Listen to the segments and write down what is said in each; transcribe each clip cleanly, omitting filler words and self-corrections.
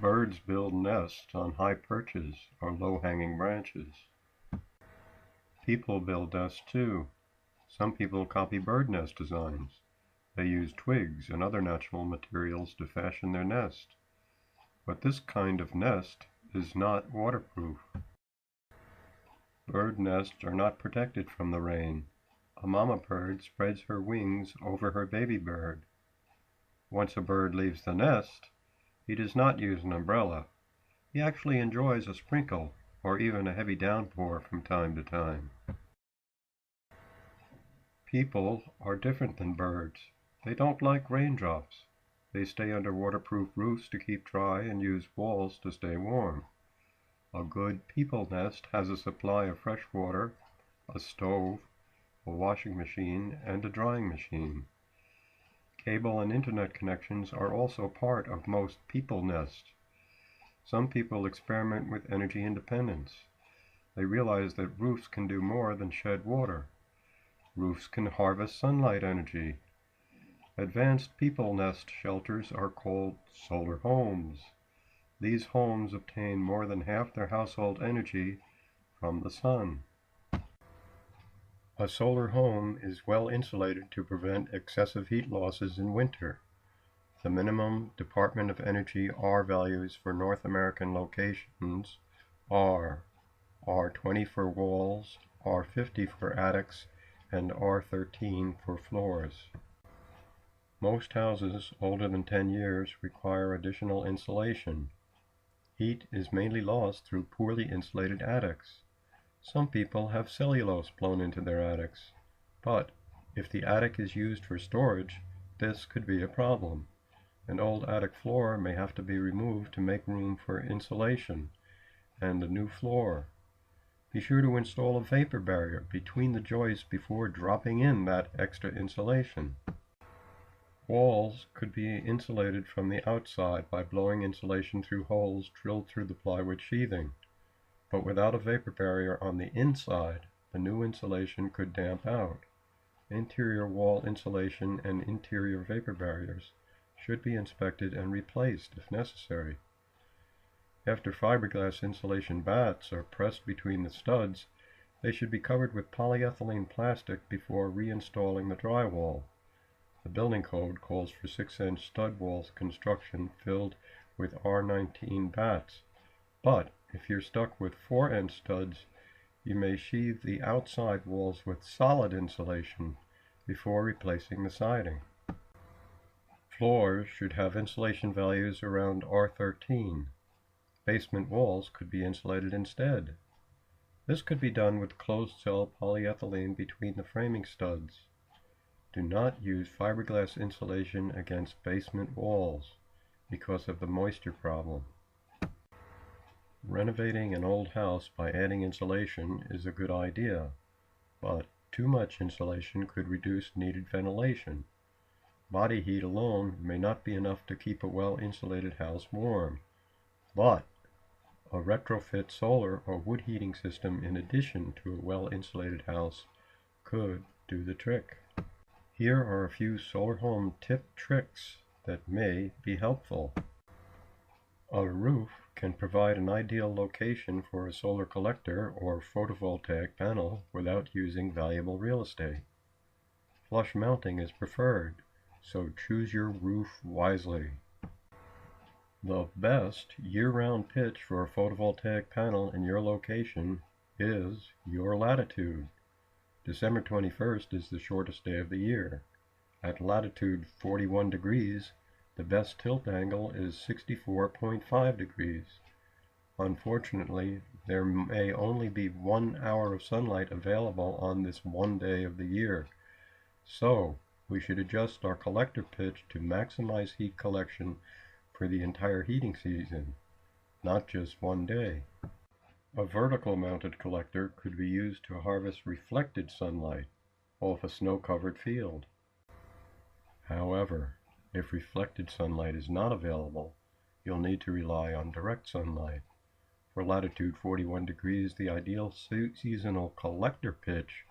Birds build nests on high perches or low-hanging branches. People build nests too. Some people copy bird nest designs. They use twigs and other natural materials to fashion their nest. But this kind of nest is not waterproof. Bird nests are not protected from the rain. A mama bird spreads her wings over her baby bird. Once a bird leaves the nest, he does not use an umbrella. He actually enjoys a sprinkle or even a heavy downpour from time to time. People are different than birds. They don't like raindrops. They stay under waterproof roofs to keep dry and use walls to stay warm. A good people nest has a supply of fresh water, a stove, a washing machine, and a drying machine. Cable and internet connections are also part of most people nests. Some people experiment with energy independence. They realize that roofs can do more than shed water. Roofs can harvest sunlight energy. Advanced people nest shelters are called solar homes. These homes obtain more than half their household energy from the sun. A solar home is well insulated to prevent excessive heat losses in winter. The minimum Department of Energy R values for North American locations are R20 for walls, R50 for attics, and R13 for floors. Most houses older than 10 years require additional insulation. Heat is mainly lost through poorly insulated attics. Some people have cellulose blown into their attics, but if the attic is used for storage, this could be a problem. An old attic floor may have to be removed to make room for insulation and a new floor. Be sure to install a vapor barrier between the joists before dropping in that extra insulation. Walls could be insulated from the outside by blowing insulation through holes drilled through the plywood sheathing. But without a vapor barrier on the inside, the new insulation could damp out. Interior wall insulation and interior vapor barriers should be inspected and replaced if necessary. After fiberglass insulation batts are pressed between the studs, they should be covered with polyethylene plastic before reinstalling the drywall. The building code calls for 6-inch stud walls construction filled with R19 batts, but if you're stuck with 4-inch studs, you may sheathe the outside walls with solid insulation before replacing the siding. Floors should have insulation values around R13. Basement walls could be insulated instead. This could be done with closed-cell polyethylene between the framing studs. Do not use fiberglass insulation against basement walls because of the moisture problem. Renovating an old house by adding insulation is a good idea, but too much insulation could reduce needed ventilation. Body heat alone may not be enough to keep a well-insulated house warm, but a retrofit solar or wood heating system in addition to a well-insulated house could do the trick. Here are a few solar home tip tricks that may be helpful. A roof can provide an ideal location for a solar collector or photovoltaic panel without using valuable real estate. Flush mounting is preferred, so choose your roof wisely. The best year-round pitch for a photovoltaic panel in your location is your latitude. December 21st is the shortest day of the year. At latitude 41 degrees, the best tilt angle is 64.5 degrees. Unfortunately, there may only be 1 hour of sunlight available on this one day of the year, so we should adjust our collector pitch to maximize heat collection for the entire heating season, not just one day. A vertical mounted collector could be used to harvest reflected sunlight off a snow-covered field. However, if reflected sunlight is not available, you'll need to rely on direct sunlight. For latitude 41 degrees, the ideal seasonal collector pitch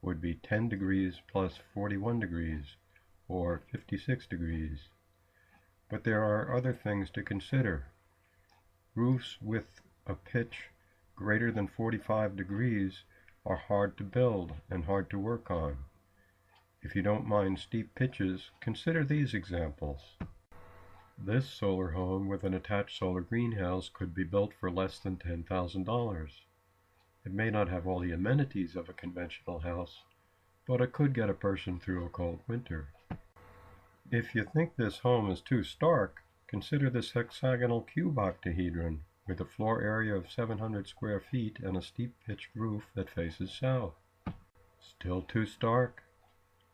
would be 10 degrees plus 41 degrees, or 56 degrees. But there are other things to consider. Roofs with a pitch greater than 45 degrees are hard to build and hard to work on. If you don't mind steep pitches, consider these examples. This solar home with an attached solar greenhouse could be built for less than $10,000. It may not have all the amenities of a conventional house, but it could get a person through a cold winter. If you think this home is too stark, consider this hexagonal cube octahedron with a floor area of 700 square feet and a steep pitched roof that faces south. Still too stark?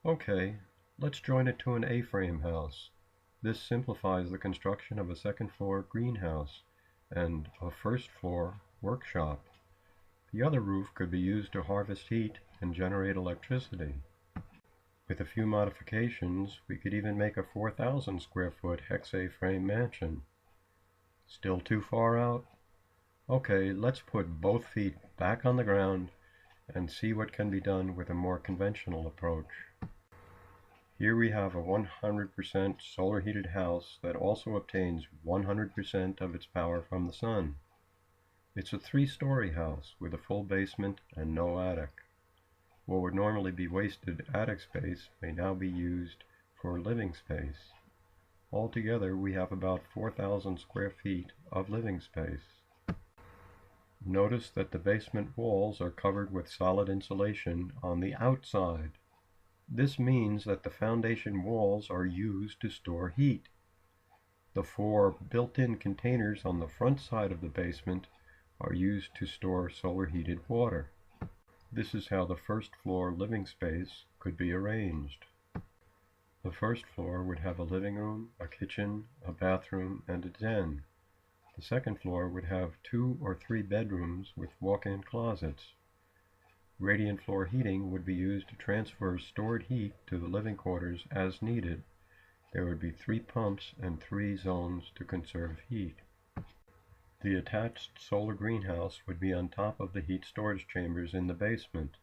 Okay, let's join it to an A-frame house. This simplifies the construction of a second floor greenhouse and a first floor workshop. The other roof could be used to harvest heat and generate electricity. With a few modifications, we could even make a 4,000 square foot hex A-frame mansion. Still too far out? Okay, let's put both feet back on the ground and see what can be done with a more conventional approach. Here we have a 100% solar heated house that also obtains 100% of its power from the sun. It's a 3-story house with a full basement and no attic. What would normally be wasted attic space may now be used for living space. Altogether, we have about 4,000 square feet of living space. Notice that the basement walls are covered with solid insulation on the outside. This means that the foundation walls are used to store heat. The 4 built-in containers on the front side of the basement are used to store solar heated water. This is how the first floor living space could be arranged. The first floor would have a living room, a kitchen, a bathroom, and a den. The second floor would have 2 or 3 bedrooms with walk-in closets. Radiant floor heating would be used to transfer stored heat to the living quarters as needed. There would be 3 pumps and 3 zones to conserve heat. The attached solar greenhouse would be on top of the heat storage chambers in the basement.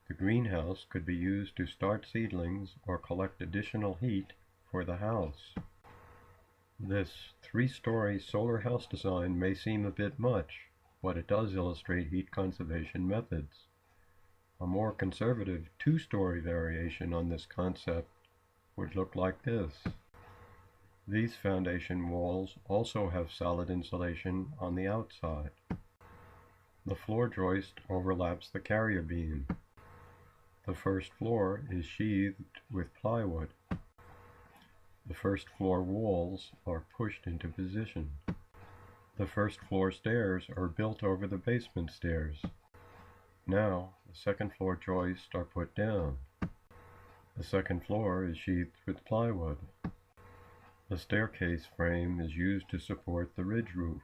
The greenhouse could be used to start seedlings or collect additional heat for the house. This 3-story solar house design may seem a bit much, but it does illustrate heat conservation methods. A more conservative 2-story variation on this concept would look like this. These foundation walls also have solid insulation on the outside. The floor joist overlaps the carrier beam. The first floor is sheathed with plywood. The first floor walls are pushed into position. The first floor stairs are built over the basement stairs. Now, the second floor joists are put down. The second floor is sheathed with plywood. The staircase frame is used to support the ridge roof.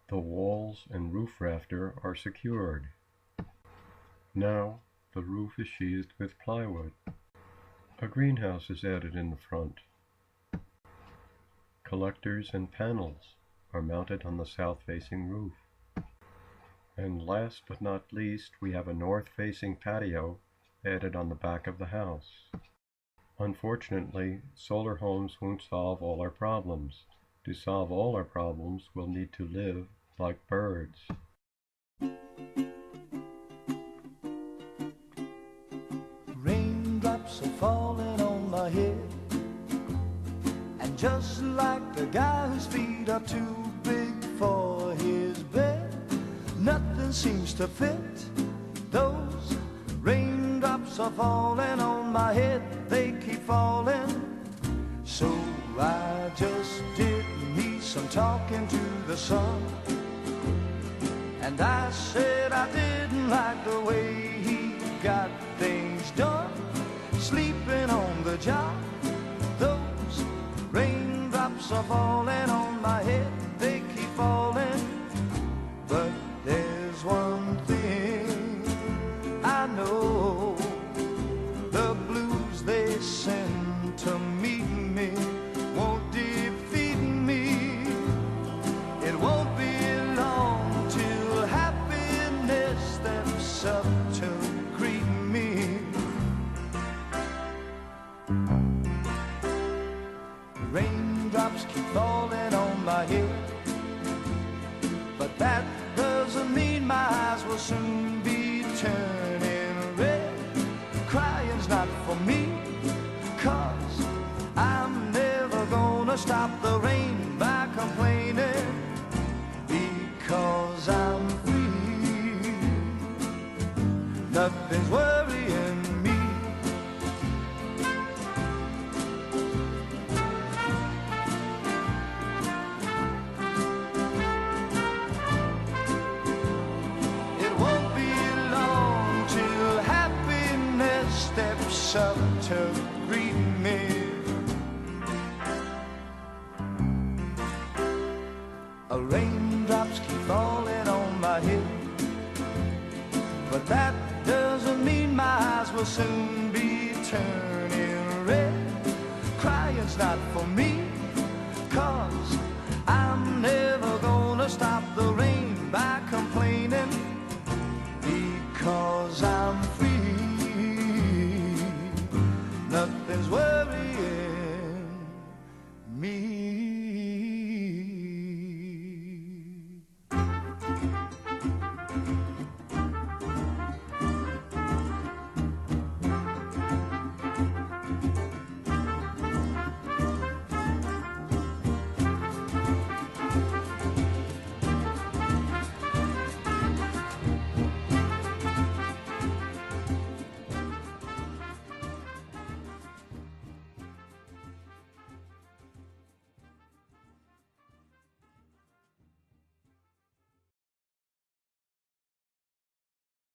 The walls and roof rafter are secured. Now, the roof is sheathed with plywood. A greenhouse is added in the front. Collectors and panels are mounted on the south-facing roof. And last but not least, we have a north-facing patio added on the back of the house. Unfortunately, solar homes won't solve all our problems. To solve all our problems, we'll need to live like birds. Raindrops are falling on my head, and just like the guy whose feet are too big for his bed, nothing seems to fit. Those raindrops are falling on my head, they keep falling. So I just did me some talking to the sun, and I said I didn't like the way he got things done, sleeping on the job. Those raindrops are falling on my head, they keep falling. But there's one thing I know, the blues they send to meet me won't defeat me. It won't be long till happiness steps up to greet me. Raindrops keep falling on my head, that doesn't mean my eyes will soon be turning red. Crying's not for me, 'cause I'm never gonna stop the rain by complaining, because I'm free. Nothing's worrying me. It won't be long till happiness steps up to greet me. Raindrops keep falling on my head, but that doesn't mean my eyes will soon be turning red. Crying's not for me, 'cause I'm never gonna stop the rain by complaining, because I'm free. Nothing's worrying